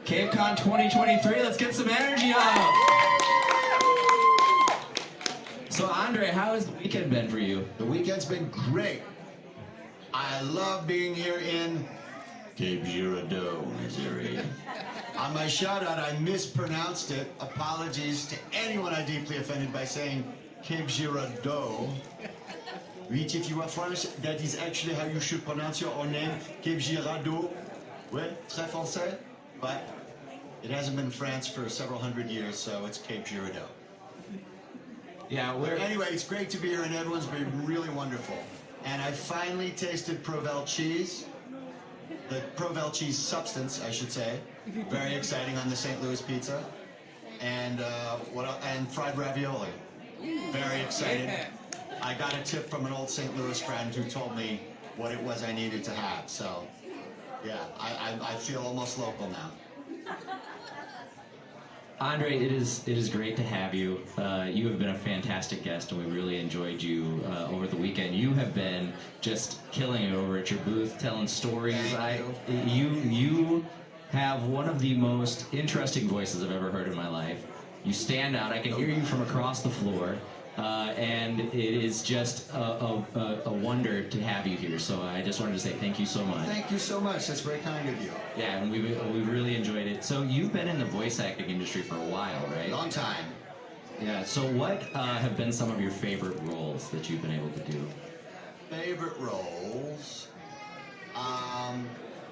CapeCon 2023. Let's get some energy up. So Andre, how has the weekend been for you? The weekend's been great. I love being here in Cape Girardeau, Missouri. On my shout-out, I mispronounced it. Apologies to anyone I deeply offended by saying Cape Girardeau. Which, if you are French, that is actually how you should pronounce your own name. Cape Girardeau. Ouais, très français. But it hasn't been France for several hundred years, so it's Cape Girardeau. Yeah, Anyway, it's great to be here, and everyone's been really wonderful. And I finally tasted Provel cheese. The Provel cheese substance, I should say. Very exciting on the St. Louis pizza. And and fried ravioli. Very excited. I got a tip from an old St. Louis friend who told me what it was I needed to have. So, yeah, I feel almost local now. Andre, it is great to have you. You have been a fantastic guest, and we really enjoyed you over the weekend. You have been just killing it over at your booth, telling stories. You have one of the most interesting voices I've ever heard in my life. You stand out. I can hear you from across the floor, and it is just a wonder to have you here. So I just wanted to say thank you so much. Thank you so much. That's very kind of you. Yeah, and we really enjoyed it. So you've been in the voice acting industry for a while, right? Long time. Yeah. So what have been some of your favorite roles that you've been able to do? Favorite roles?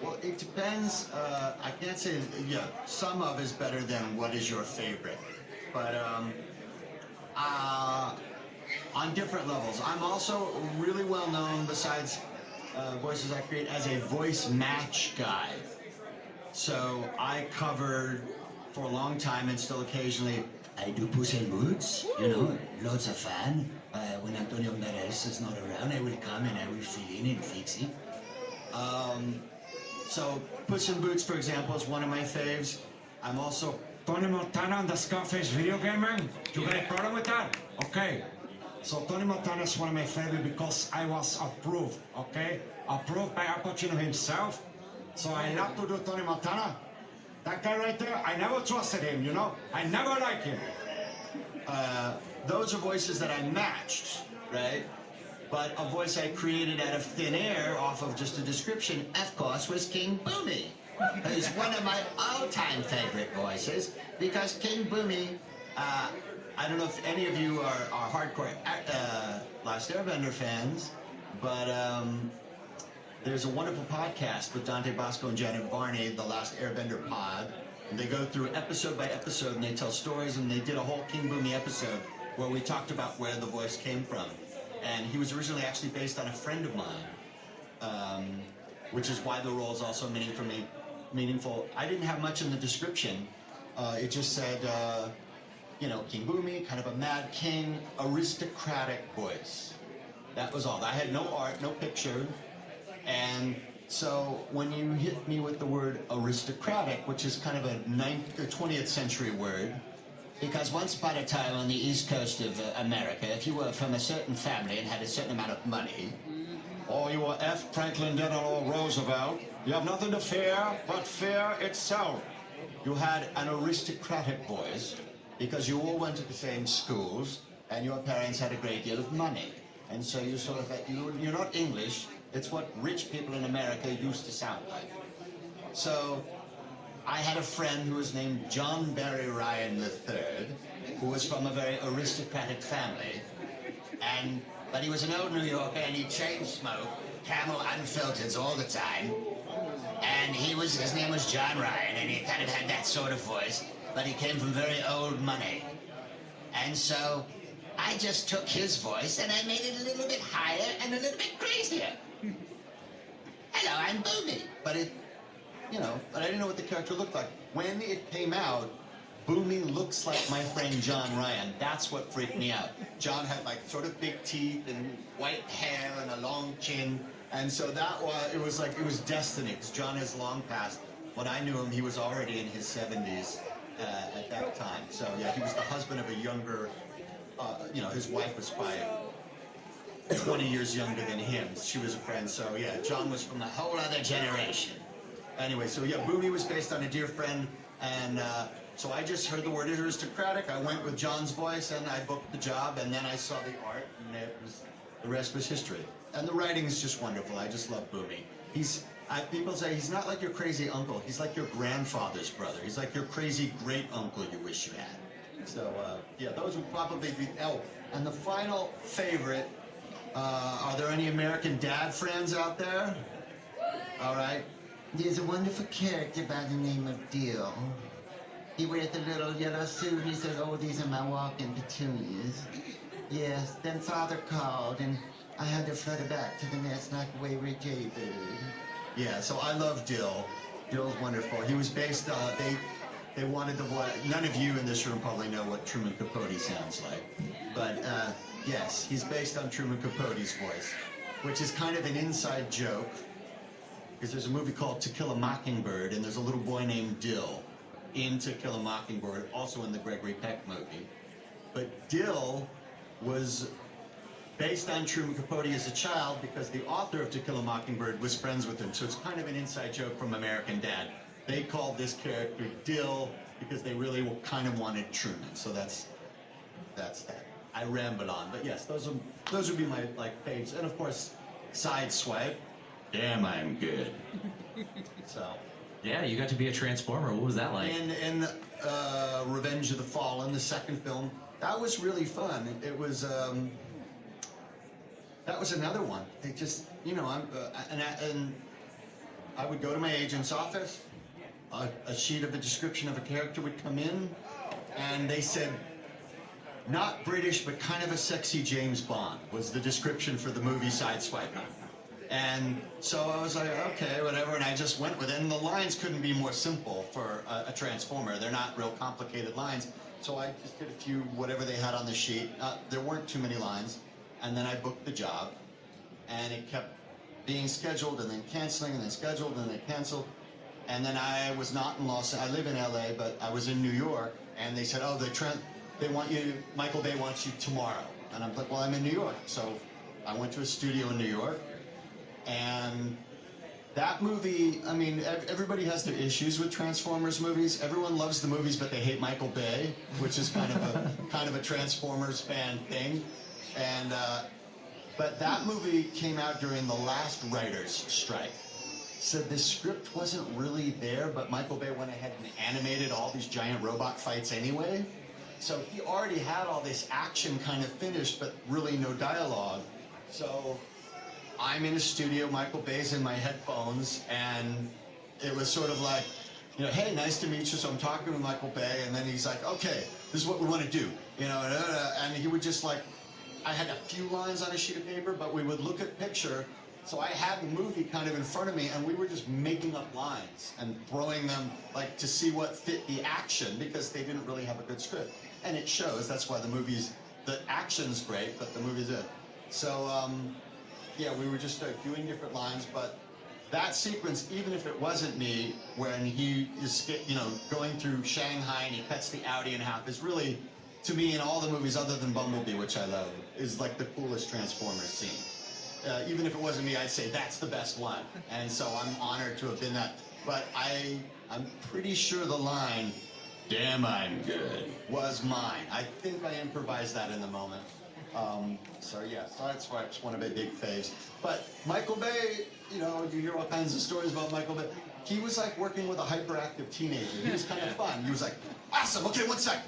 Well, it depends. I can't say, yeah, some of is better than what is your favorite. But on different levels. I'm also really well known, besides voices I create, as a voice match guy. So I covered for a long time, and still occasionally, I do Puss in Boots, you know, lots of fun. When Antonio Banderas is not around, I will come and I will fill in and fix it. So Puss in Boots, for example, is one of my faves. I'm also Tony Montana on the Scarface video game, man? You got a problem with that? Okay. So Tony Montana is one of my favorite because I was approved, okay? Approved by Al Pacino himself. So I love to do Tony Montana. That guy right there, I never trusted him, you know? I never liked him. Those are voices that I matched, right? But a voice I created out of thin air off of just a description, of course, was King Bumi. Who's one of my all-time favorite voices, because King Bumi, I don't know if any of you are hardcore Last Airbender fans, but there's a wonderful podcast with Dante Bosco and Janet Varney, the Last Airbender pod, and they go through episode by episode and they tell stories, and they did a whole King Bumi episode where we talked about where the voice came from. And he was originally actually based on a friend of mine, which is why the role is also meaningful. I didn't have much in the description. It just said, you know, King Bumi, kind of a mad king, aristocratic voice. That was all. I had no art, no picture. And so when you hit me with the word aristocratic, which is kind of a 20th century word, because once upon a time on the east coast of America, if you were from a certain family and had a certain amount of money, or you were F. Franklin Delano Roosevelt, you have nothing to fear but fear itself. You had an aristocratic voice because you all went to the same schools and your parents had a great deal of money. And so you sort of, you're not English, it's what rich people in America used to sound like. So I had a friend who was named John Barry Ryan III, who was from a very aristocratic family, but he was an old New Yorker and he chain smoked Camel unfiltered all the time. And his name was John Ryan, and he kind of had that sort of voice, but he came from very old money. And so I just took his voice and I made it a little bit higher and a little bit crazier. Hello, I'm Bumi. But but I didn't know what the character looked like. When it came out, Bumi looks like my friend John Ryan. That's what freaked me out. John had like sort of big teeth and white hair and a long chin. And so it was destiny, because John has long passed. When I knew him, he was already in his 70s at that time. So yeah, he was the husband of a younger, his wife was probably 20 years younger than him. She was a friend. So yeah, John was from a whole other generation. Anyway, so yeah, Bumi was based on a dear friend, and so I just heard the word aristocratic. I went with John's voice, and I booked the job, and then I saw the art, and the rest was history. And the writing is just wonderful. I just love Bumi. People say he's not like your crazy uncle. He's like your grandfather's brother. He's like your crazy great uncle you wish you had. So yeah, those would probably be. Oh, and the final favorite. Are there any American Dad friends out there? All right. There's a wonderful character by the name of Dill. He wears a little yellow suit and he says, "Oh, these are my walking petunias." Yes, then Father called and I had to flutter back to the nest like a wayward jaybird. Yeah, so I love Dill. Dill's wonderful. He was based, they wanted the voice. None of you in this room probably know what Truman Capote sounds like. But yes, he's based on Truman Capote's voice, which is kind of an inside joke. Because there's a movie called To Kill a Mockingbird, and there's a little boy named Dill in To Kill a Mockingbird, also in the Gregory Peck movie. But Dill was based on Truman Capote as a child because the author of To Kill a Mockingbird was friends with him. So it's kind of an inside joke from American Dad. They called this character Dill because they really kind of wanted Truman. So that's that. I ramble on, but yes, those would be my faves. And of course, Sideswipe. Damn, I'm good. So. Yeah, you got to be a Transformer. What was that like? In Revenge of the Fallen, the second film, that was really fun. It was, that was another one. They just, you know, and I would go to my agent's office, a sheet of a description of a character would come in, and they said, not British, but kind of a sexy James Bond was the description for the movie Sideswipe. And so I was like, okay, whatever, and I just went with it. And the lines couldn't be more simple for a Transformer. They're not real complicated lines. So I just did a few, whatever they had on the sheet. There weren't too many lines. And then I booked the job. And it kept being scheduled and then canceling and then scheduled and then canceled. And then I was not in I live in LA, but I was in New York. And they said, oh, they want you, Michael Bay wants you tomorrow. And I'm like, well, I'm in New York. So I went to a studio in New York. And that movie, I mean, everybody has their issues with Transformers movies. Everyone loves the movies, but they hate Michael Bay, which is kind of a Transformers fan thing. And but that movie came out during the last writers' strike. So the script wasn't really there, but Michael Bay went ahead and animated all these giant robot fights anyway. So he already had all this action kind of finished, but really no dialogue. So I'm in a studio, Michael Bay's in my headphones, and it was sort of like, you know, hey, nice to meet you. So I'm talking with Michael Bay, and then he's like, okay, this is what we want to do, you know, and he would just like, I had a few lines on a sheet of paper, but we would look at picture. So I had the movie kind of in front of me, and we were just making up lines and throwing them like to see what fit the action because they didn't really have a good script. And it shows, that's why the action's great, but the movie's it. So, yeah, we were just doing different lines, but that sequence, even if it wasn't me, when he is, you know, going through Shanghai and he cuts the Audi in half, is really, to me, in all the movies other than Bumblebee, which I love, is like the coolest Transformers scene. Even if it wasn't me, I'd say that's the best one. And so I'm honored to have been that. But I'm pretty sure the line, damn, I'm good, was mine. I think I improvised that in the moment. So yeah, Sideswipe's one of my big faves. But Michael Bay, you know, you hear all kinds of stories about Michael Bay. He was like working with a hyperactive teenager. He was kind of fun. He was like, awesome, okay, one sec.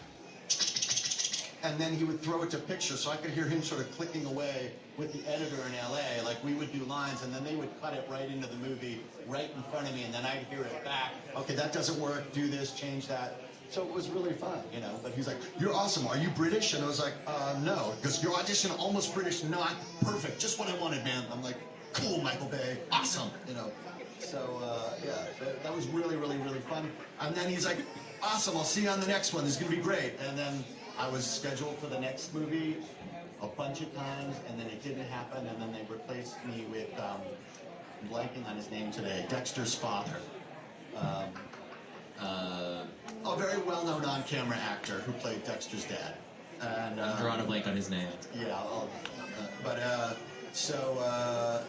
And then he would throw it to picture, so I could hear him sort of clicking away with the editor in LA. Like we would do lines, and then they would cut it right into the movie, right in front of me, and then I'd hear it back. Okay, that doesn't work, do this, change that. So it was really fun, you know, but he's like, you're awesome, are you British? And I was like, no, because your audition, almost British, not perfect, just what I wanted, man. I'm like, cool, Michael Bay, awesome, you know. So, yeah, that was really, really, really fun. And then he's like, awesome, I'll see you on the next one, this is gonna be great. And then I was scheduled for the next movie a bunch of times, and then it didn't happen, and then they replaced me with, I'm blanking on his name today, Dexter's father. A very well-known on-camera actor who played Dexter's dad. And I'm drawing a blank on his name. Yeah,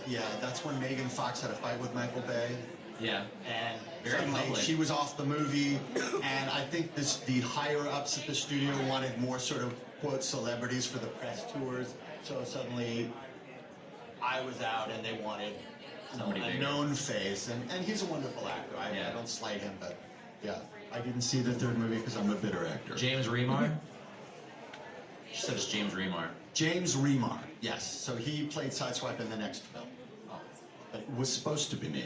yeah, that's when Megan Fox had a fight with Michael Bay. Yeah. And Very suddenly public. she was off the movie, and I think the higher ups at the studio wanted more sort of quote celebrities for the press tours. So suddenly I was out, and they wanted Somebody a bigger. known face, and he's a wonderful actor. Yeah. I don't slight him, but yeah, I didn't see the third movie because I'm a bitter actor. James Remar? She said it's James Remar. James Remar, yes. So he played Sideswipe in the next film. It was supposed to be me.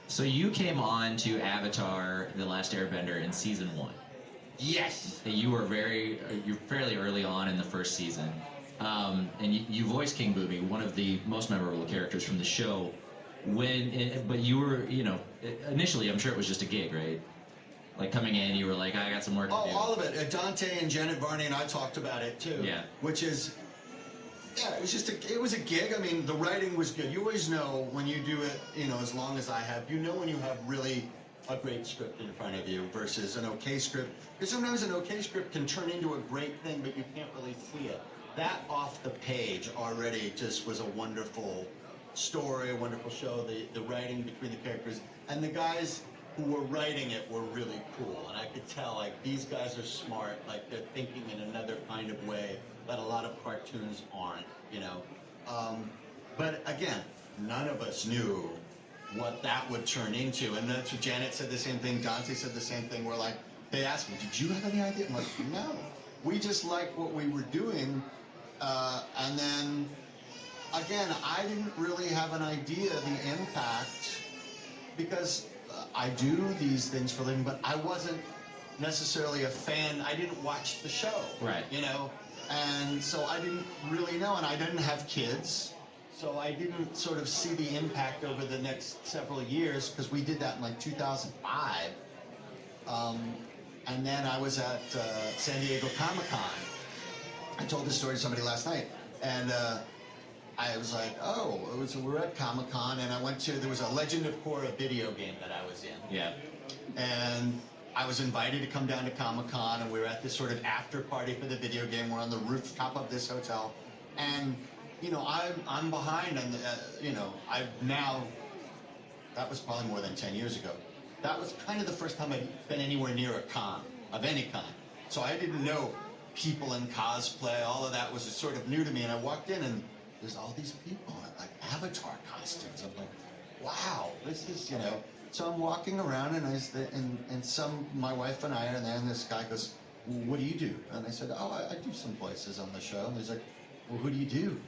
So you came on to Avatar: The Last Airbender in season 1. Yes. You were you're fairly early on in the first season, and you voiced King Bumi, one of the most memorable characters from the show. But you were, initially, I'm sure it was just a gig, right? Like coming in, you were like, I got some work to do. Oh, all of it. Dante and Janet Varney and I talked about it too. Yeah. Which is, yeah, it was a gig. I mean, the writing was good. You always know when you do it, as long as I have, you know when you have really a great script in front of you versus an okay script. Because sometimes an okay script can turn into a great thing, but you can't really see it. That off the page already just was a wonderful story, a wonderful show. The writing between the characters and the guys who were writing it were really cool, and I could tell like these guys are smart, like they're thinking in another kind of way that a lot of cartoons aren't, But again, none of us knew what that would turn into, and that's what Janet said the same thing. Dante said the same thing. We're like, they asked me, "Did you have any idea?" I'm like, "No, we just liked what we were doing," and then again, I didn't really have an idea the impact because. I do these things for a living, but I wasn't necessarily a fan. I didn't watch the show, Right. And so I didn't really know, and I didn't have kids, so I didn't sort of see the impact over the next several years because we did that in like 2005. And then I was at San Diego Comic-Con. I told this story to somebody last night, and I was like, we're at Comic-Con, and there was a Legend of Korra video game that I was in. Yeah. And I was invited to come down to Comic-Con, and we were at this sort of after party for the video game. We're on the rooftop of this hotel, and, I'm behind, and, that was probably more than 10 years ago. That was kind of the first time I'd been anywhere near a con of any kind. So I didn't know people in cosplay, all of that was sort of new to me, and I walked in, and there's all these people in like Avatar costumes. I'm like, wow, this is, So I'm walking around, and my wife and I are there, and this guy goes, well, what do you do? And I said, I do some voices on the show. And he's like, well, who do you do?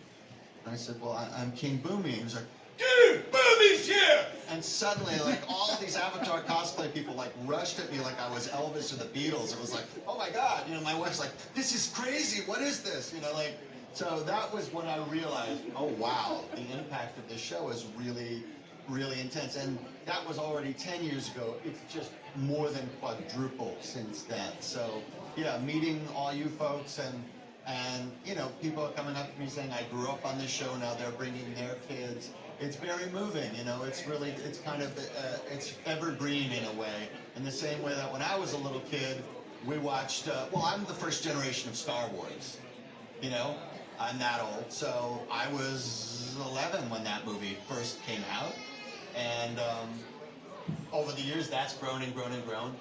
And I said, well, I'm King Bumi. And he's like, dude, Bumi's here! And suddenly, like, all of these Avatar cosplay people, like, rushed at me like I was Elvis or the Beatles. It was like, oh my God, my wife's like, this is crazy, what is this? So that was when I realized, oh wow, the impact of this show is really, really intense. And that was already 10 years ago. It's just more than quadrupled since then. So yeah, meeting all you folks and people are coming up to me saying, I grew up on this show, now they're bringing their kids. It's very moving, it's kind of, it's evergreen in a way. In the same way that when I was a little kid, we watched, I'm the first generation of Star Wars, I'm that old, so I was 11 when that movie first came out, and over the years that's grown and grown and grown.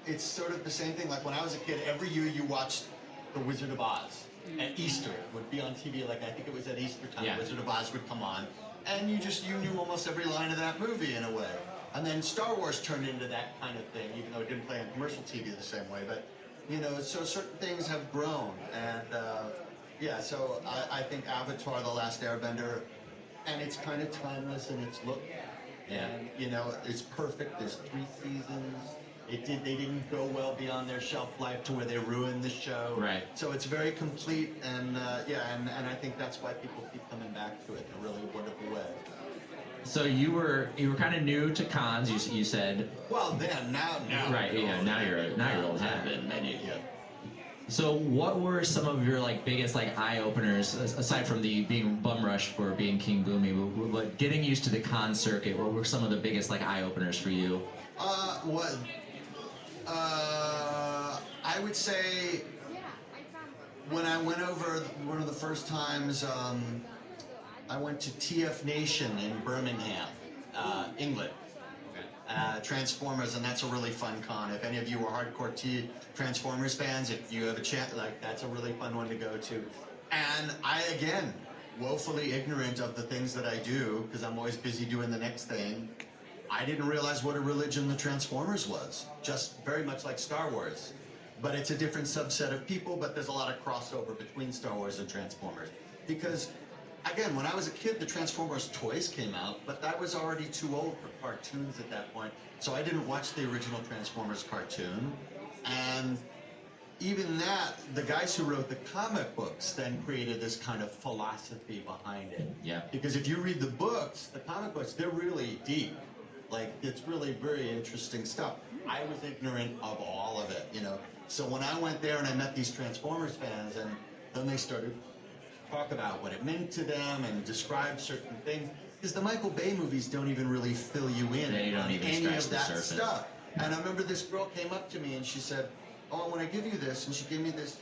It's sort of the same thing. Like when I was a kid, every year you watched The Wizard of Oz. At Easter, it would be on TV. Like I think it was at Easter time. Yeah. Wizard of Oz would come on, and you knew almost every line of that movie in a way. And then Star Wars turned into that kind of thing, even though it didn't play on commercial TV the same way. But so certain things have grown, and so I think Avatar: The Last Airbender, and it's kind of timeless in its look. Yeah. And it's perfect. There's 3 seasons. They didn't go well beyond their shelf life to where they ruined the show. Right. So it's very complete, and and I think that's why people keep coming back to it in a really wonderful way. So you were kind of new to cons. You said. Well, then now. Right. Yeah. Now you're old hat. Been many. Yeah. So what were some of your biggest eye openers aside from the being bum rush for being King Bumi? But getting used to the con circuit, what were some of the biggest eye openers for you? I would say when I went over one of the first times, I went to TF Nation in Birmingham, England. Transformers, and that's a really fun con. If any of you are hardcore Transformers fans, if you have a chance, like, that's a really fun one to go to. And I, again, woefully ignorant of the things that I do, because I'm always busy doing the next thing, I didn't realize what a religion the Transformers was. Just very much like Star Wars. But it's a different subset of people, but there's a lot of crossover between Star Wars and Transformers. Because, again, when I was a kid, the Transformers toys came out, but I was already too old for cartoons at that point. So I didn't watch the original Transformers cartoon. And even that, the guys who wrote the comic books then created this kind of philosophy behind it. Yeah. Because if you read the books, the comic books, they're really deep. Like, it's really very interesting stuff. I was ignorant of all of it, you know. So when I went there and I met these Transformers fans, and then they started talk about what it meant to them and describe certain things, because the Michael Bay movies don't even really fill you in They don't on even any scratch of the that surface. stuff. And I remember this girl came up to me and she said, "Oh, when I give you this," and she gave me this,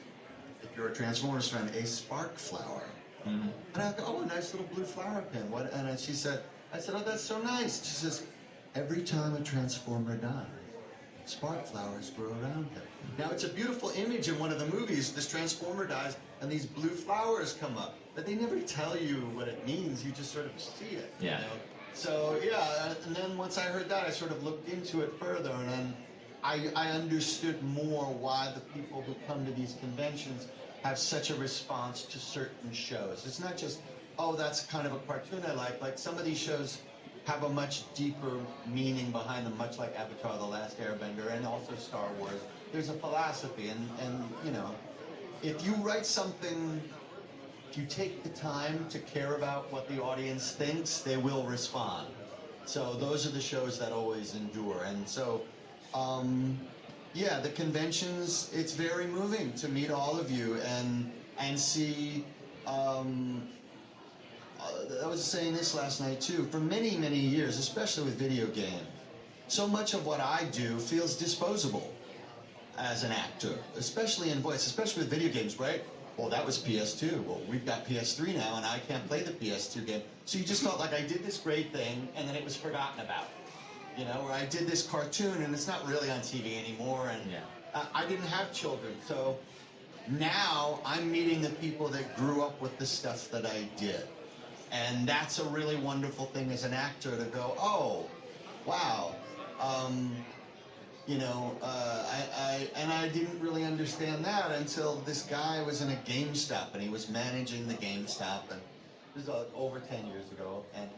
if you're a Transformers fan, a spark flower. Mm-hmm. And I go, "Oh, a nice little blue flower pin." What? And she said, "I said, oh, that's so nice." She says, "Every time a Transformer dies, spark flowers grow around him." Now, it's a beautiful image in one of the movies. This Transformer dies, and these blue flowers come up. But they never tell you what it means. You just sort of see it. Yeah. You know? So, yeah, and then once I heard that, I sort of looked into it further, and then I understood more why the people who come to these conventions have such a response to certain shows. It's not just, oh, that's kind of a cartoon I like. Like, some of these shows have a much deeper meaning behind them, much like Avatar: The Last Airbender, and also Star Wars. There's a philosophy, and you know, if you write something, if you take the time to care about what the audience thinks, they will respond. So those are the shows that always endure. And so, yeah, the conventions, it's very moving to meet all of you and see. I was saying this last night too. For many, many years, especially with video games, so much of what I do feels disposable as an actor, especially in voice, especially with video games, right? Well, that was PS2. Well, we've got PS3 now, and I can't play the PS2 game. So you just felt like I did this great thing, and then it was forgotten about. You know, or I did this cartoon, and it's not really on TV anymore, and Yeah. I didn't have children. So now I'm meeting the people that grew up with the stuff that I did. And that's a really wonderful thing as an actor to go, oh, wow. You know, I didn't really understand that until this guy was in a GameStop, and he was managing the GameStop, and this was over 10 years ago, and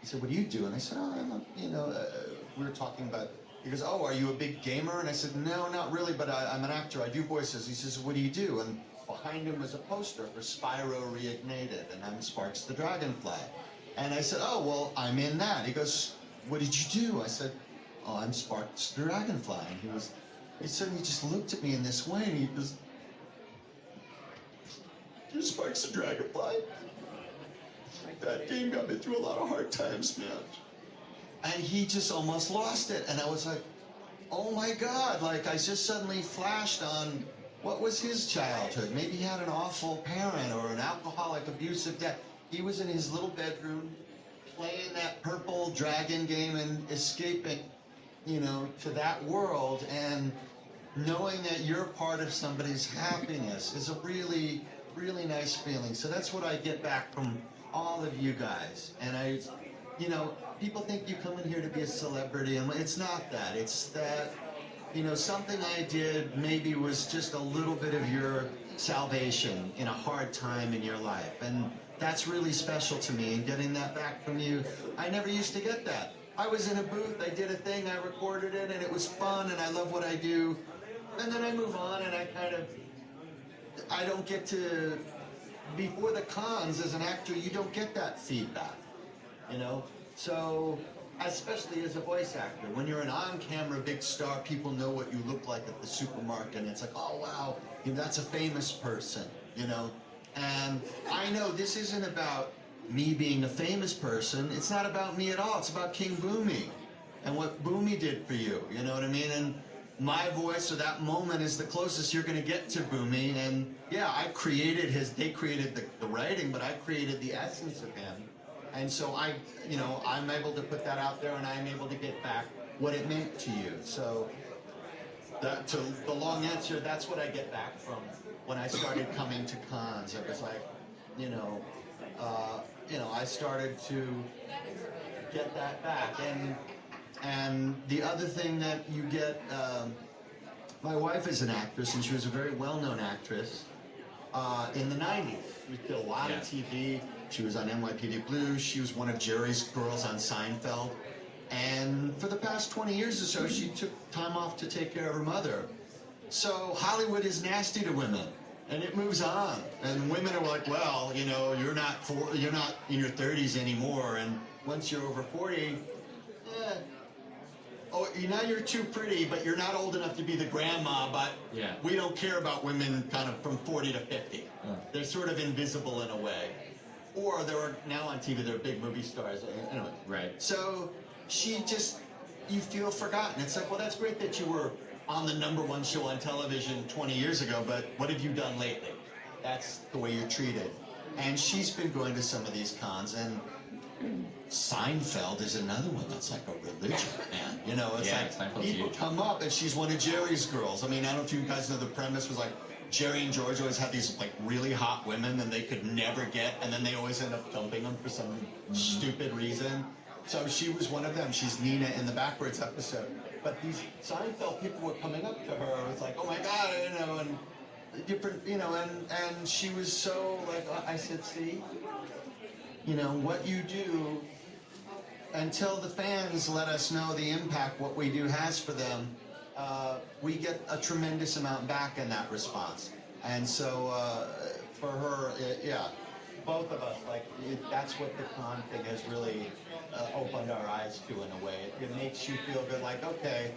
he said, "What do you do?" And I said, "Oh, I'm a, you know," we were talking about, he goes, "Oh, are you a big gamer?" And I said, "No, not really, but I'm an actor, I do voices." He says, "What do you do?" And behind him was a poster for Spyro Reignited, and I'm Sparks the Dragonfly. And I said, "Oh, well, I'm in that." He goes, "What did you do?" I said, "Oh, I'm Sparks the Dragonfly." And he suddenly just looked at me in this way, and he goes, "You're Sparks the Dragonfly? That game got me through a lot of hard times, man." And he just almost lost it, and I was like, oh my God, like I just suddenly flashed on what was his childhood. Maybe he had an awful parent or an alcoholic, abusive dad. He was in his little bedroom playing that purple dragon game and escaping, you know, to that world, and knowing that you're part of somebody's happiness is a really, really nice feeling. So that's what I get back from all of you guys. And you know, people think you come in here to be a celebrity, and it's not that. It's that, you know, something I did maybe was just a little bit of your salvation in a hard time in your life. And that's really special to me, and getting that back from you, I never used to get that. I was in a booth, I did a thing, I recorded it, and it was fun, and I love what I do. And then I move on, and I don't get to, before the cons as an actor, you don't get that feedback, you know? So, especially as a voice actor, when you're an on-camera big star, people know what you look like at the supermarket, and it's like, oh wow, you know, that's a famous person, you know? And I know this isn't about me being a famous person, it's not about me at all, it's about King Bumi, and what Bumi did for you, you know what I mean? And my voice, or that moment, is the closest you're gonna get to Bumi, and yeah, I created they created the writing, but I created the essence of him. And so I'm able to put that out there, and I'm able to get back what it meant to you. So that, to the long answer, that's what I get back from when I started coming to cons. It was like, I started to get that back. And the other thing that you get, my wife is an actress, and she was a very well-known actress in the 90s. She did a lot of TV. She was on NYPD Blue. She was one of Jerry's girls on Seinfeld. And for the past 20 years or so, she took time off to take care of her mother. So Hollywood is nasty to women, and it moves on. And women are like, well, you're not in your 30s anymore, and once you're over 40, now you're too pretty, but you're not old enough to be the grandma, but we don't care about women kind of from 40 to 50. They're sort of invisible in a way. Or they're now on TV, they're big movie stars. Anyway. Right. So you feel forgotten. It's like, well, that's great that you were on the #1 show on television 20 years ago, but what have you done lately? That's the way you're treated. And she's been going to some of these cons, and Seinfeld is another one that's like a religion, man. It's like Seinfeld's people huge. come up, and she's one of Jerry's girls. I mean, I don't know if you guys know the premise was like Jerry and George always had these like really hot women, and they could never get, and then they always end up dumping them for some stupid reason. So she was one of them. She's Nina in the Backwards episode. But these Seinfeld people were coming up to her. It was like, oh my God, and different, and she was so like, I said, see, what you do, until the fans let us know the impact what we do has for them, we get a tremendous amount back in that response. And so for her, both of us, that's what the con thing has really opened our eyes to in a way. It makes you feel good, like, okay,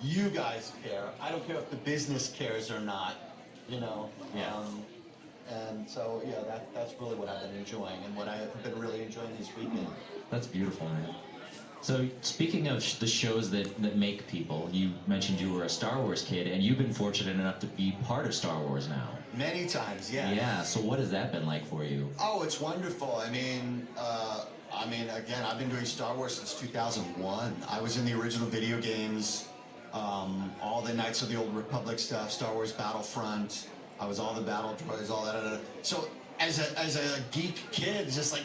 you guys care. I don't care if the business cares or not, and so, that's really what I've been enjoying, and what I've been really enjoying this weekend. That's beautiful, man. So speaking of the shows that make people, you mentioned you were a Star Wars kid, and you've been fortunate enough to be part of Star Wars now. Many times, yeah. Yeah, so what has that been like for you? Oh, it's wonderful. I mean, again, I've been doing Star Wars since 2001. I was in the original video games, all the Knights of the Old Republic stuff, Star Wars Battlefront. I was all the battle droids, all that. So as a geek kid, just like,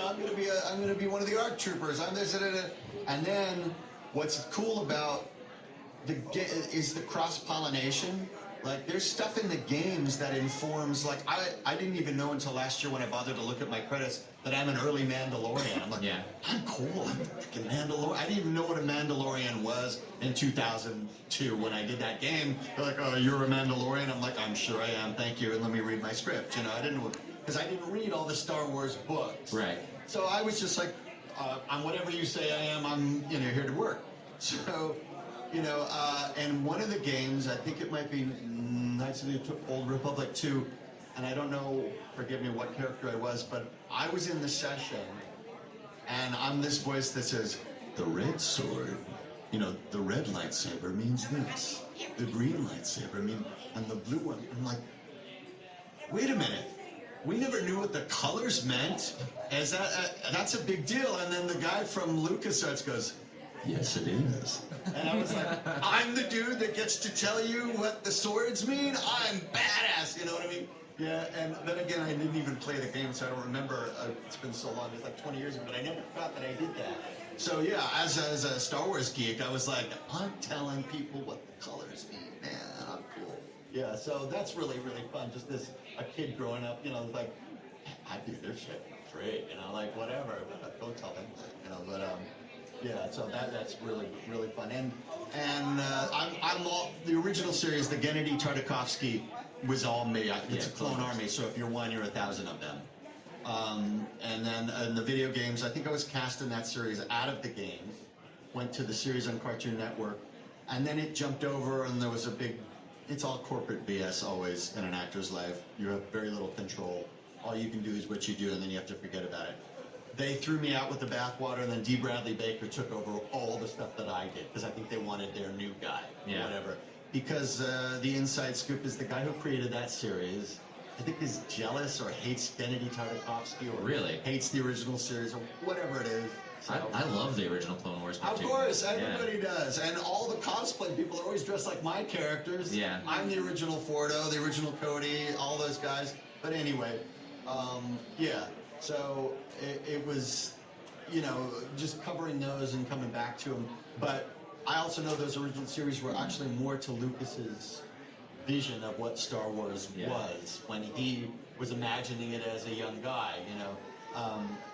I'm gonna be one of the ARC troopers. I'm this, and then what's cool about is the cross pollination. Like, there's stuff in the games that informs, like, I didn't even know until last year when I bothered to look at my credits that I'm an early Mandalorian. I'm like, I'm cool, I'm a freaking Mandalorian. I didn't even know what a Mandalorian was in 2002 when I did that game. They're like, oh, you're a Mandalorian? I'm like, I'm sure I am, thank you, and let me read my script. I didn't, because I didn't read all the Star Wars books. Right. So I was just like, I'm whatever you say I am, I'm here to work. So, and one of the games, I think it might be Knights of the Old Republic 2, and I don't know, forgive me, what character I was, but I was in the session, and I'm this voice that says, the red sword, the red lightsaber means this, the green lightsaber and the blue one. I'm like, wait a minute. We never knew what the colors meant. That's a big deal. And then the guy from LucasArts goes, yes, it is. And I was like, I'm the dude that gets to tell you what the swords mean? I'm badass, you know what I mean? Yeah, and then again, I didn't even play the game, so I don't remember. It's been so long, it's like 20 years ago, but I never thought that I did that. So yeah, as a Star Wars geek, I was like, I'm telling people what the colors mean, man, I'm cool. Yeah, so that's really, really fun. Just a kid growing up, like, I do this shit great, like whatever, but don't tell them that, but yeah, so that's really, really fun. And I'm all, the original series, the Gennady Tartakovsky was all me. It's a clone army, so if you're one, you're 1,000 of them. And then in the video games, I think I was cast in that series out of the games, went to the series on Cartoon Network, and then it jumped over, and there was a big, it's all corporate BS always in an actor's life. You have very little control. All you can do is what you do, and then you have to forget about it. They threw me out with the bathwater, and then D. Bradley Baker took over all the stuff that I did, because I think they wanted their new guy, or whatever. Because the inside scoop is the guy who created that series I think is jealous or hates Gennady Tartakovsky or Really? hates the original series or whatever it is. So, I love the original Clone Wars of cartoon. course, everybody does. And all the cosplay people are always dressed like my characters. Yeah. I'm the original Fordo, the original Cody, all those guys. But anyway, yeah. So it was, you know, just covering those and coming back to them. But I also know those original series were actually more to Lucas's vision of what Star Wars was when he was imagining it as a young guy, you know.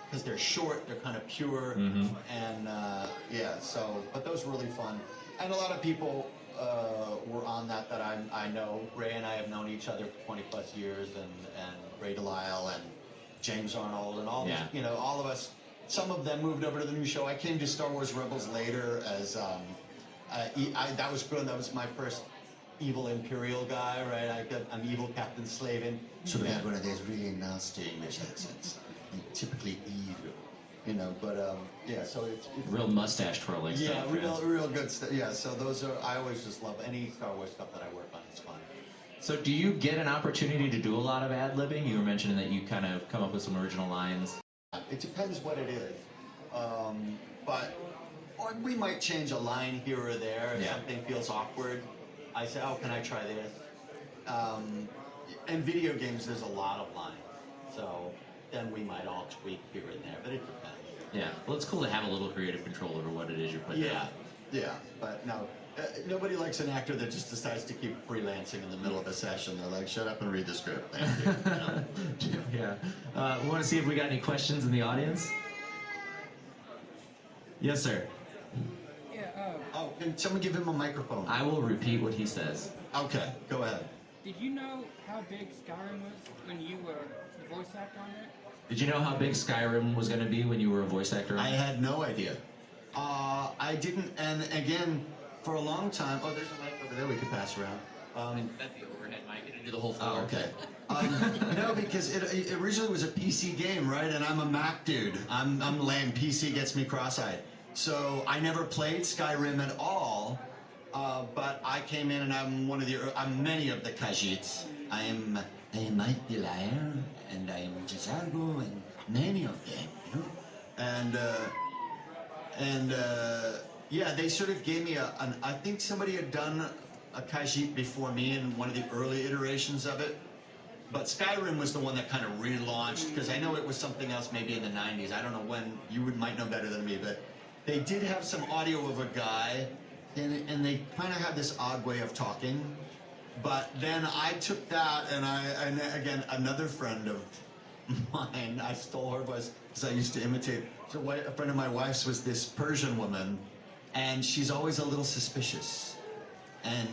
Because they're short, they're kind of pure, and yeah. So, but those were really fun, and a lot of people were on that I know. Ray and I have known each other for 20 plus years, and Ray Delisle and James Arnold and all, you know, all of us. Some of them moved over to the new show. I came to Star Wars Rebels later as that was good. That was my first evil Imperial guy, right? I'm evil Captain Slavin. So they had one of those really nasty English accents. Typically evil, you know, but yeah, so it's Real mustache twirling yeah, stuff. real good stuff. Yeah, so those are, I always just love any Star Wars stuff that I work on. It's fun. So do you get an opportunity to do a lot of ad-libbing? You were mentioning that you kind of come up with some original lines. It depends what it is, but or we might change a line here or there if something feels awkward. I say, oh, can I try this? In video games, there's a lot of lines, so then we might all tweak here and there, but it depends. Yeah, well, it's cool to have a little creative control over what it is you're putting out. Yeah, but no, nobody likes an actor that just decides to keep freelancing in the middle of a session. They're like, shut up and read the script, thank you. You know? Yeah. We want to see if we got any questions in the audience. Yes, sir. Yeah, Oh, can someone give him a microphone? I will repeat what he says. Okay, go ahead. did you know how big Skyrim was when you were the voice actor on it? Did you know how big Skyrim was going to be when you were a voice actor on I it? had no idea. I didn't, and again, for a long time, oh, there's a mic over there we could pass around. That's the overhead mic. It do the whole floor. Oh, okay. No, because it originally was a PC game, right? And I'm a Mac dude. I'm lame. PC gets me cross-eyed. So I never played Skyrim at all. But I came in and I'm many of the Khajiits. I am Mike Delisle, and I am Jazargo, and many of them, you know? And yeah, they sort of gave me I think somebody had done a Khajiit before me in one of the early iterations of it. But Skyrim was the one that kind of relaunched, because I know it was something else maybe in the 90s. I don't know when, might know better than me, but they did have some audio of a guy, and they kind of had this odd way of talking. But then I took that, and again, another friend of mine, I stole her voice because I used to imitate. So a friend of my wife's was this Persian woman, and she's always a little suspicious. And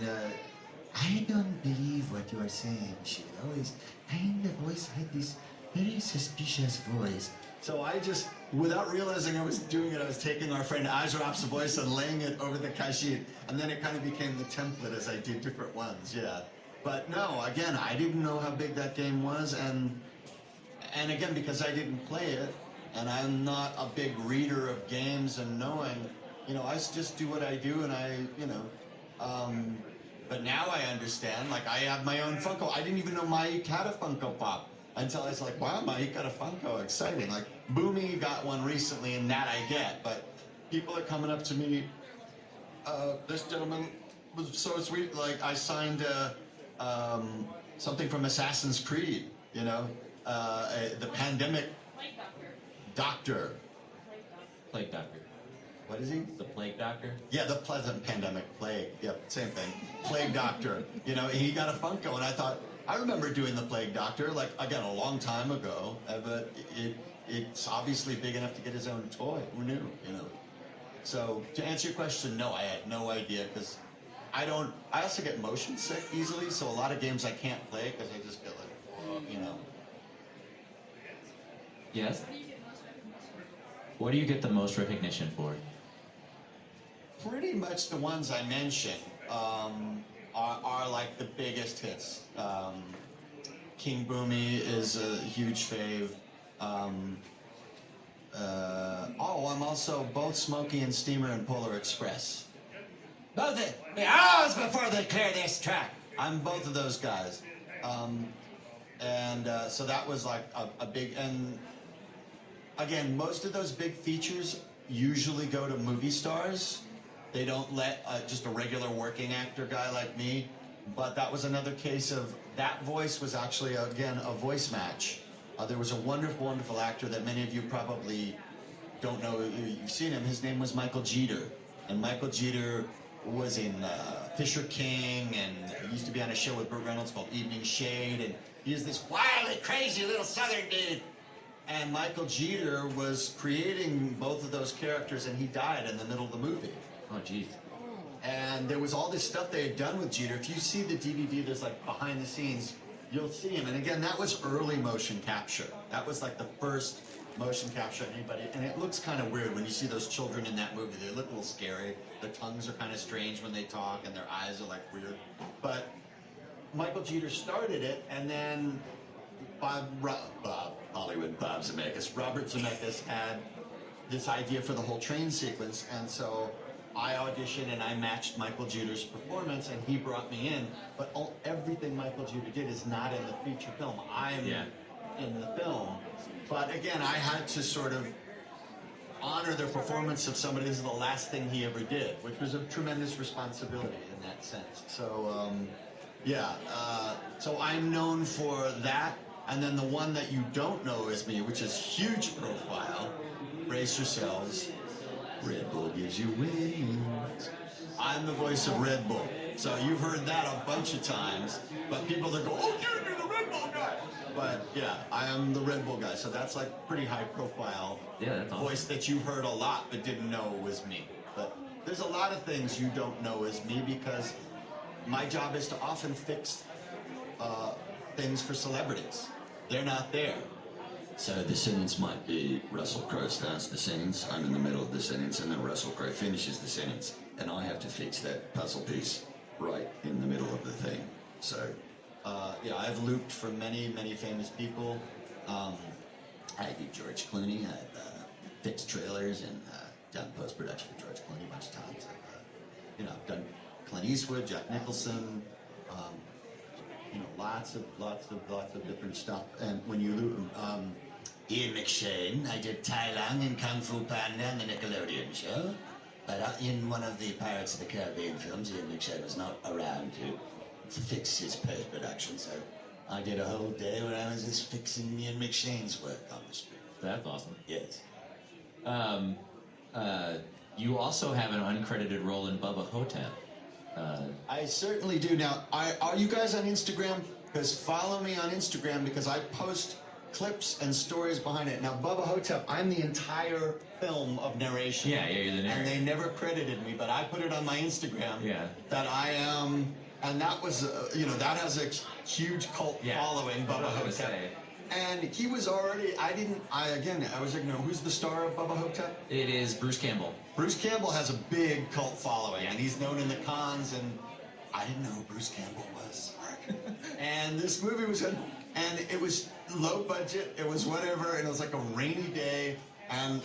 I don't believe what you are saying. She always had this very suspicious voice. So I just, without realizing I was doing it, I was taking our friend Azrap's voice and laying it over the Khajiit, and then it kind of became the template as I did different ones, yeah. But no, again, I didn't know how big that game was, and again, because I didn't play it, and I'm not a big reader of games and knowing, you know, I just do what I do, and but now I understand, like I have my own Funko. I didn't even know Mike had a Funko Pop until I was like, wow, Mike got a Funko, exciting. Like Bumi got one recently, and that I get, but people are coming up to me, this gentleman was so sweet, like I signed something from Assassin's Creed, you know, the pandemic doctor. Plague Doctor. What is he? The Plague Doctor? Yeah, the pleasant pandemic plague. Yep, same thing. Plague Doctor. You know, he got a Funko, and I thought, I remember doing the Plague Doctor, like, again, a long time ago, but it's obviously big enough to get his own toy. Who knew, you know? So, to answer your question, no, I had no idea, because I also get motion sick easily, so a lot of games I can't play, because I just get like, you know. Yes? What do you get the most recognition for? Pretty much the ones I mentioned are like the biggest hits. King Bumi is a huge fave. I'm also both Smokey and Steamer and Polar Express. The hours before they clear this track. I'm both of those guys. And so that was like a big, and again, most of those big features usually go to movie stars. They don't let just a regular working actor guy like me. But that was another case of that voice was actually, again, a voice match. There was a wonderful, wonderful actor that many of you probably don't know. You've seen him. His name was Michael Jeter. And Michael Jeter was in Fisher King, and he used to be on a show with Burt Reynolds called Evening Shade. And he is this wildly crazy little Southern dude. And Michael Jeter was creating both of those characters, and he died in the middle of the movie. Oh, geez. And there was all this stuff they had done with Jeter. If you see the DVD, there's like behind the scenes, you'll see him. And again, that was early motion capture. That was like the first motion capture of anybody. And it looks kind of weird when you see those children in that movie. They look a little scary. Their tongues are kind of strange when they talk, and their eyes are like weird. But Michael Jeter started it, and then Hollywood Bob Zemeckis, Robert Zemeckis had this idea for the whole train sequence, and so I auditioned and I matched Michael Jeter's performance, and he brought me in. But everything Michael Jeter did is not in the feature film. I'm in the film. But again, I had to sort of honor the performance of somebody. This is the last thing he ever did, which was a tremendous responsibility in that sense. So, so I'm known for that. And then the one that you don't know is me, which is huge profile. Brace yourselves. Red Bull gives you wings. I'm the voice of Red Bull. So you've heard that a bunch of times, but people that go, oh dude, you're the Red Bull guy. But yeah, I am the Red Bull guy. So that's like pretty high profile that's awesome. Voice that you've heard a lot but didn't know was me. But there's a lot of things you don't know is me because my job is to often fix things for celebrities. They're not there. So the sentence might be Russell Crowe starts the sentence, I'm in the middle of the sentence, and then Russell Crowe finishes the sentence, and I have to fix that puzzle piece right in the middle of the thing. So, I've looped for many, many famous people. I did George Clooney. I've fixed trailers and done post-production for George Clooney a bunch of times. I've done Clint Eastwood, Jack Nicholson. Lots of different stuff. And when you loop, Ian McShane, I did Tai Lung in Kung Fu Panda and the Nickelodeon show. But in one of the Pirates of the Caribbean films, Ian McShane was not around to fix his post-production. So I did a whole day where I was just fixing Ian McShane's work on the street. That's awesome. Yes. You also have an uncredited role in Bubba Hotep. I certainly do. Now, are you guys on Instagram? Because follow me on Instagram because I post clips and stories behind it. Now, Bubba Hotep, I'm the entire film of narration. Yeah, you're the narrator. And they never credited me, but I put it on my Instagram. Yeah. That I am, and that was, that has a huge cult following, Bubba Hotep. And he was already, I was like, who's the star of Bubba Hotep? It is Bruce Campbell. Bruce Campbell has a big cult following, and he's known in the cons, and I didn't know who Bruce Campbell was. And this movie was good, and it was low budget, it was whatever, and it was like a rainy day, and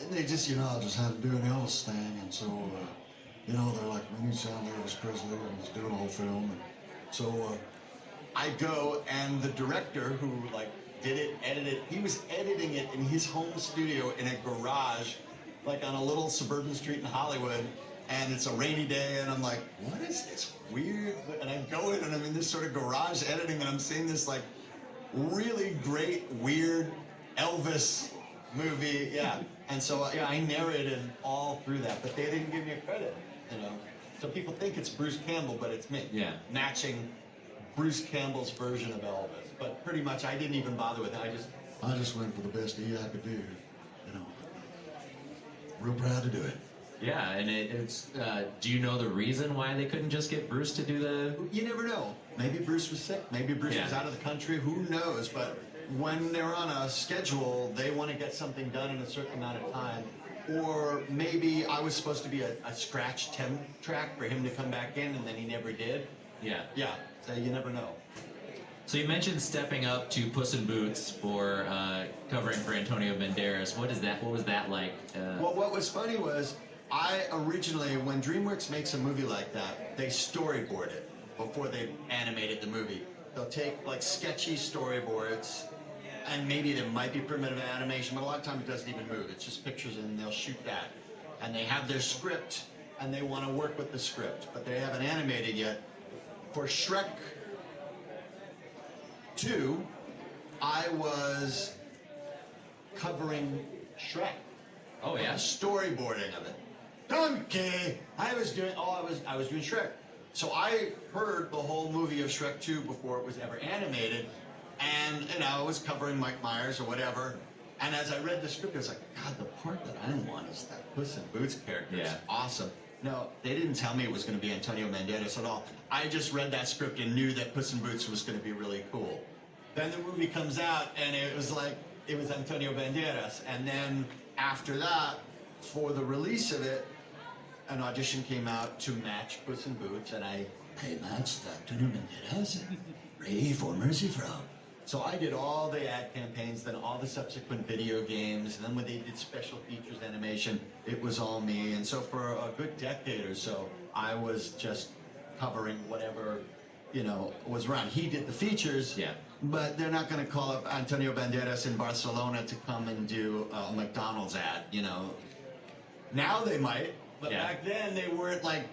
they just, I just had to do an Elvis thing, and so, they're like, we need sound Elvis Presley, and he's doing a whole film, and so, I go, and the director who, did it, edited it, he was editing it in his home studio in a garage, on a little suburban street in Hollywood, and it's a rainy day, and I'm like, what is this weird? And I go in, and I'm in this sort of garage editing, and I'm seeing this, really great, weird Elvis movie, And so, I narrated all through that, but they didn't give me a credit, So people think it's Bruce Campbell, but it's me. Yeah. Matching Bruce Campbell's version of Elvis. But pretty much, I didn't even bother with it. I just went for the best I could do, Real proud to do it. Yeah, and it's. Do you know the reason why they couldn't just get Bruce to do the? You never know. Maybe Bruce was sick. Maybe Bruce was out of the country. Who knows? But when they're on a schedule, they want to get something done in a certain amount of time. Or maybe I was supposed to be a scratch temp track for him to come back in, and then he never did. Yeah. Yeah. So you never know. So you mentioned stepping up to Puss in Boots for covering for Antonio Banderas. What was that like? Well, what was funny was I originally, when DreamWorks makes a movie like that, they storyboard it before they animated the movie. They'll take like sketchy storyboards, and maybe there might be primitive animation, but a lot of times it doesn't even move. It's just pictures, and they'll shoot that. And they have their script, and they want to work with the script, but they haven't animated yet. For Shrek 2, I was covering Shrek. Oh yeah. Storyboarding of it. Donkey! I was doing Shrek. So I heard the whole movie of Shrek 2 before it was ever animated, and I was covering Mike Myers or whatever. And as I read the script, I was like, God, the part that I want is that Puss in Boots character. Yeah. It's awesome. No, they didn't tell me it was going to be Antonio Banderas at all. I just read that script and knew that Puss in Boots was going to be really cool. Then the movie comes out, and it was Antonio Banderas. And then after that, for the release of it, an audition came out to match Puss in Boots, and I matched Antonio Banderas and Ray for Mercy From. So I did all the ad campaigns, then all the subsequent video games, and then when they did special features animation, it was all me. And so for a good decade or so, I was just covering whatever, was around. He did the features, Yeah. but they're not going to call up Antonio Banderas in Barcelona to come and do a McDonald's ad, Now they might, but Yeah. back then they weren't like,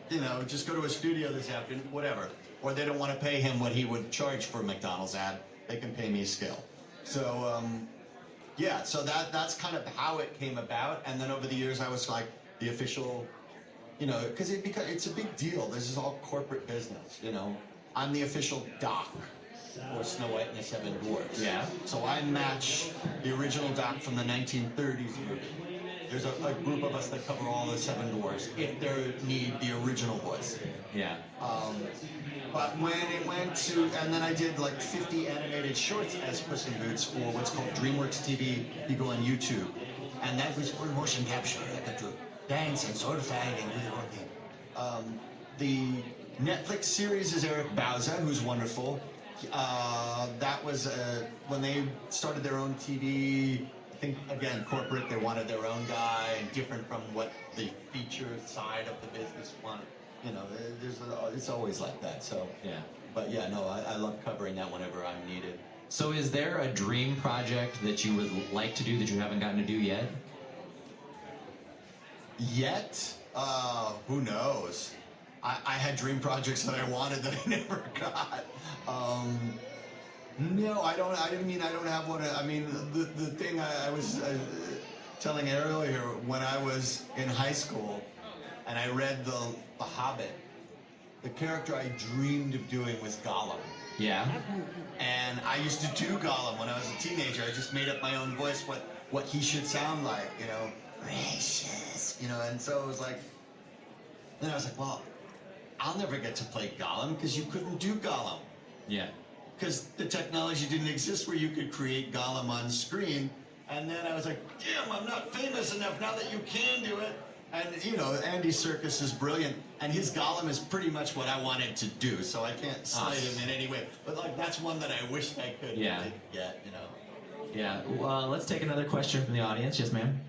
just go to a studio this afternoon, whatever. Or they don't want to pay him what he would charge for a McDonald's ad. They can pay me still. So, so that's kind of how it came about. And then over the years, I was like the official, because it's a big deal. This is all corporate business, I'm the official doc for Snow White and the Seven Dwarfs. Yeah. So I match the original doc from the 1930s movie. There's a group of us that cover all the Seven Dwarfs if they need the original voice. Yeah. But when it went to, and then I did like 50 animated shorts as Puss in Boots for what's called DreamWorks TV. You go on YouTube, and that was for motion capture. I got to dance and sword fight and do the whole thing. The Netflix series is Eric Bauza, who's wonderful. That was when they started their own TV. I think, again, corporate, they wanted their own guy, and different from what the feature side of the business wanted. It's always like that, so. Yeah. But yeah, no, I love covering that whenever I'm needed. So is there a dream project that you would like to do that you haven't gotten to do yet? Yet? Who knows? I had dream projects that I wanted that I never got. No, I don't. I don't have one. I mean, the thing I was telling Ariel here, when I was in high school, and I read The Hobbit, the character I dreamed of doing was Gollum. Yeah. And I used to do Gollum when I was a teenager. I just made up my own voice, what he should sound like, gracious, and so it was like, then I was like, well, I'll never get to play Gollum because you couldn't do Gollum. Yeah. Because the technology didn't exist where you could create Gollum on screen. And then I was like, damn, I'm not famous enough now that you can do it. And, Andy Serkis is brilliant, and his Gollum is pretty much what I wanted to do, so I can't slight him in any way. But, that's one that I wished I could get, Yeah. Well, let's take another question from the audience. Yes, ma'am.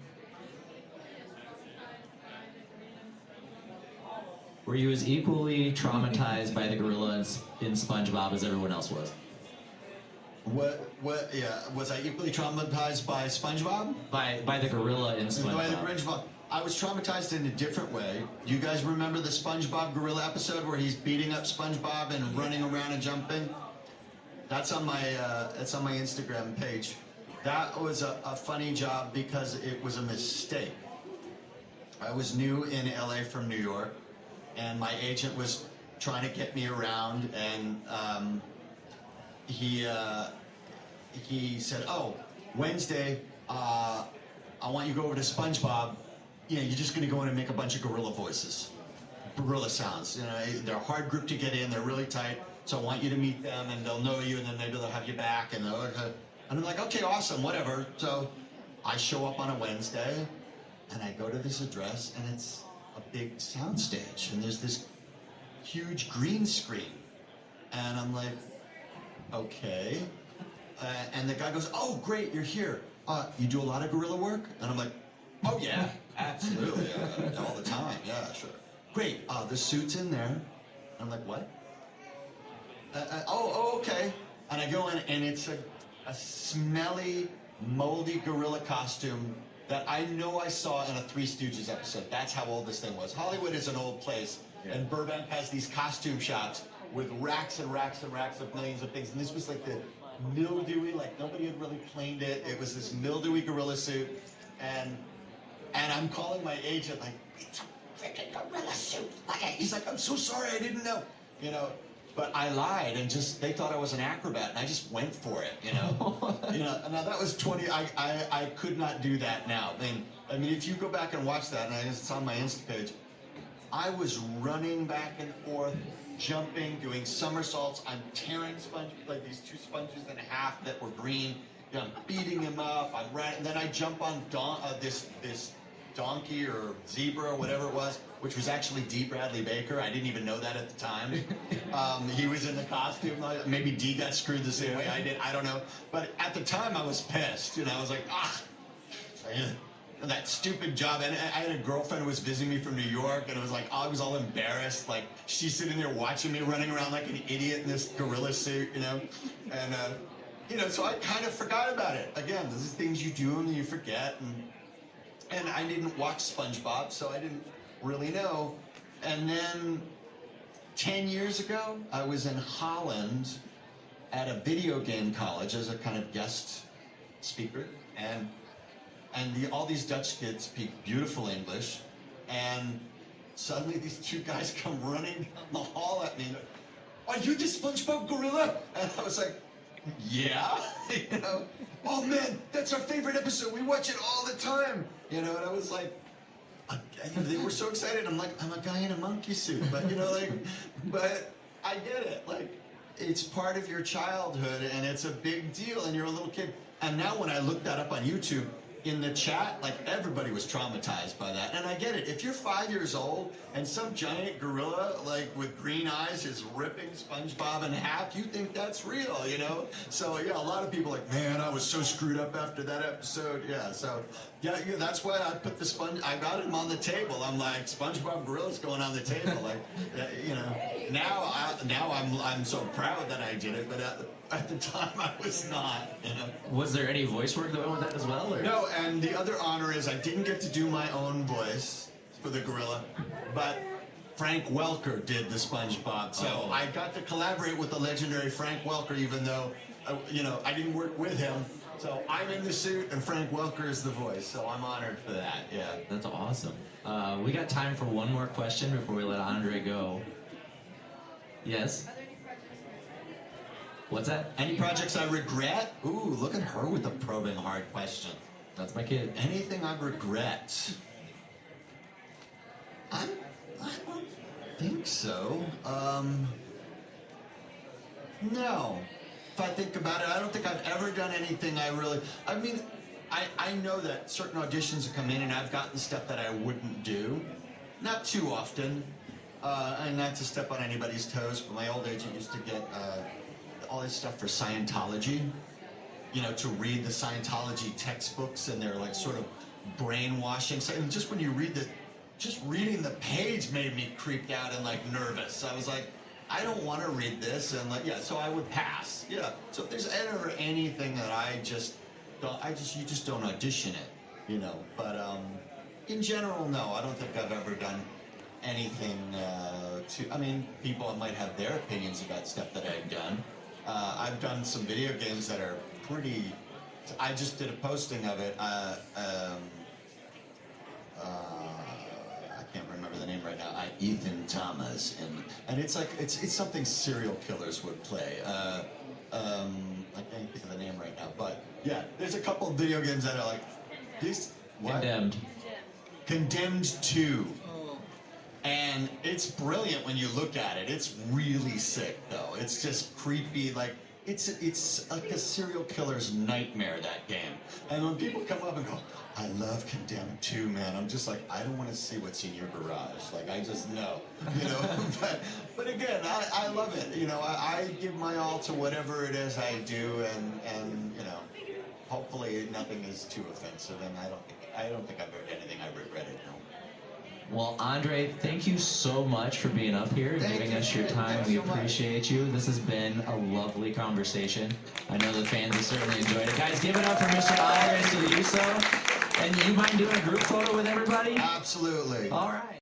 Were you as equally traumatized by the gorilla in SpongeBob as everyone else was? Was I equally traumatized by SpongeBob? By the gorilla in SpongeBob. By the SpongeBob. I was traumatized in a different way. Do you guys remember the SpongeBob gorilla episode where he's beating up SpongeBob and running around and jumping? That's on my Instagram page. That was a funny job because it was a mistake. I was new in LA from New York, and my agent was trying to get me around, and he said, "Oh, Wednesday, I want you to go over to SpongeBob. You're just going to go in and make a bunch of gorilla voices, gorilla sounds. They're a hard group to get in. They're really tight. So I want you to meet them, and they'll know you, and then maybe they'll have you back." And I'm like, "Okay, awesome, whatever." So I show up on a Wednesday, and I go to this address, and it's a big sound stage, and there's this huge green screen, and I'm like, "Okay." And the guy goes, "Oh, great, you're here. You do a lot of gorilla work?" And I'm like, "Oh yeah, absolutely, all the time. Yeah, sure. Great. The suit's in there." And I'm like, "What?" Okay. And I go in, and it's a smelly, moldy gorilla costume that I know I saw in a Three Stooges episode. That's how old this thing was. Hollywood is an old place, and Burbank has these costume shops with racks and racks and racks of millions of things. And this was like the mildewy, like nobody had really cleaned it. It was this mildewy gorilla suit, and I'm calling my agent like, it's a freaking gorilla suit. He's like, I'm so sorry, I didn't know, you know. But I lied, and they thought I was an acrobat, and I just went for it, you know. Now that was 20. I could not do that now. I mean, if you go back and watch that, and it's on my Insta page, I was running back and forth, jumping, doing somersaults. I'm tearing like these two sponges in half that were green. You know, I'm beating him up. I'm running, and then I jump on this donkey or zebra or whatever it was, which was actually D. Bradley Baker. I didn't even know that at the time. He was in the costume. Maybe D got screwed the same way I did. I don't know. But at the time, I was pissed. You know, I was like, that stupid job. And I had a girlfriend who was visiting me from New York, and it was like, I was all embarrassed. Like, she's sitting there watching me running around like an idiot in this gorilla suit, you know? And, you know, so I kind of forgot about it. Again, these are things you do and you forget. And I didn't watch SpongeBob, so I didn't really know. And then 10 years ago, I was in Holland at a video game college as a kind of guest speaker, and all these Dutch kids speak beautiful English, and suddenly these two guys come running down the hall at me. Are you the SpongeBob gorilla? And I was like, yeah, you know. Oh man, that's our favorite episode. We watch it all the time, you know. And I was like, they were so excited. I'm like, I'm a guy in a monkey suit, but you know, like, but I get it. Like, it's part of your childhood, and it's a big deal, and you're a little kid. And now when I look that up on YouTube, in the chat, like, everybody was traumatized by that. And I get it. If you're 5 years old and some giant gorilla, like, with green eyes is ripping SpongeBob in half, you think that's real, you know? So, yeah, a lot of people are like, man, I was so screwed up after that episode. Yeah, so, yeah, that's why I put I got him on the table. I'm like, SpongeBob gorilla's going on the table. Like, you know, now I'm so proud that I did it, but at the time I was not, you know. Was there any voice work that went with that as well? Or? No, and the other honor is I didn't get to do my own voice for the gorilla, but Frank Welker did the SpongeBob. So I got to collaborate with the legendary Frank Welker, even though, you know, I didn't work with him. So I'm in the suit, and Frank Welker is the voice. So I'm honored for that. Yeah, that's awesome. We got time for one more question before we let Andre go. Yes. What's that? Any projects I regret? Ooh, look at her with the probing hard question. That's my kid. Anything I regret? I don't think so. No. If I think about it, I don't think I've ever done anything I mean, I know that certain auditions have come in and I've gotten stuff that I wouldn't do. Not too often. And not to step on anybody's toes, but my old agent used to get all this stuff for Scientology, you know, to read the Scientology textbooks, and they're like sort of brainwashing. So, and just when you read just reading the page made me creeped out and like nervous. I was like, I don't want to read this, and like, yeah, so I would pass. Yeah. So if there's ever anything that you just don't audition it, you know. But in general, no, I don't think I've ever done anything I mean, people might have their opinions about stuff that I've done. I've done some video games that are pretty. I just did a posting of it. I can't remember the name right now. Ethan Thomas, and it's like it's something serial killers would play. I can't think of the name right now, but yeah, there's a couple of video games that are like this. What? Condemned 2. And it's brilliant when you look at it. It's really sick, though. It's just creepy. Like, it's like a serial killer's nightmare, that game. And when people come up and go, I love Condemned 2, man, I'm just like, I don't want to see what's in your garage. Like, I just know, you know. but again, I love it. You know, I give my all to whatever it is I do, and you know, hopefully nothing is too offensive. And I don't think I've heard anything I regretted. No. Well, Andre, thank you so much for being up here and Thank giving you. us your time. Thanks We so much. appreciate you. This has been a lovely conversation. I know the fans have certainly enjoyed it. Guys, give it up for Mr. André Sogliuzzo. And you mind doing a group photo with everybody? Absolutely. All right.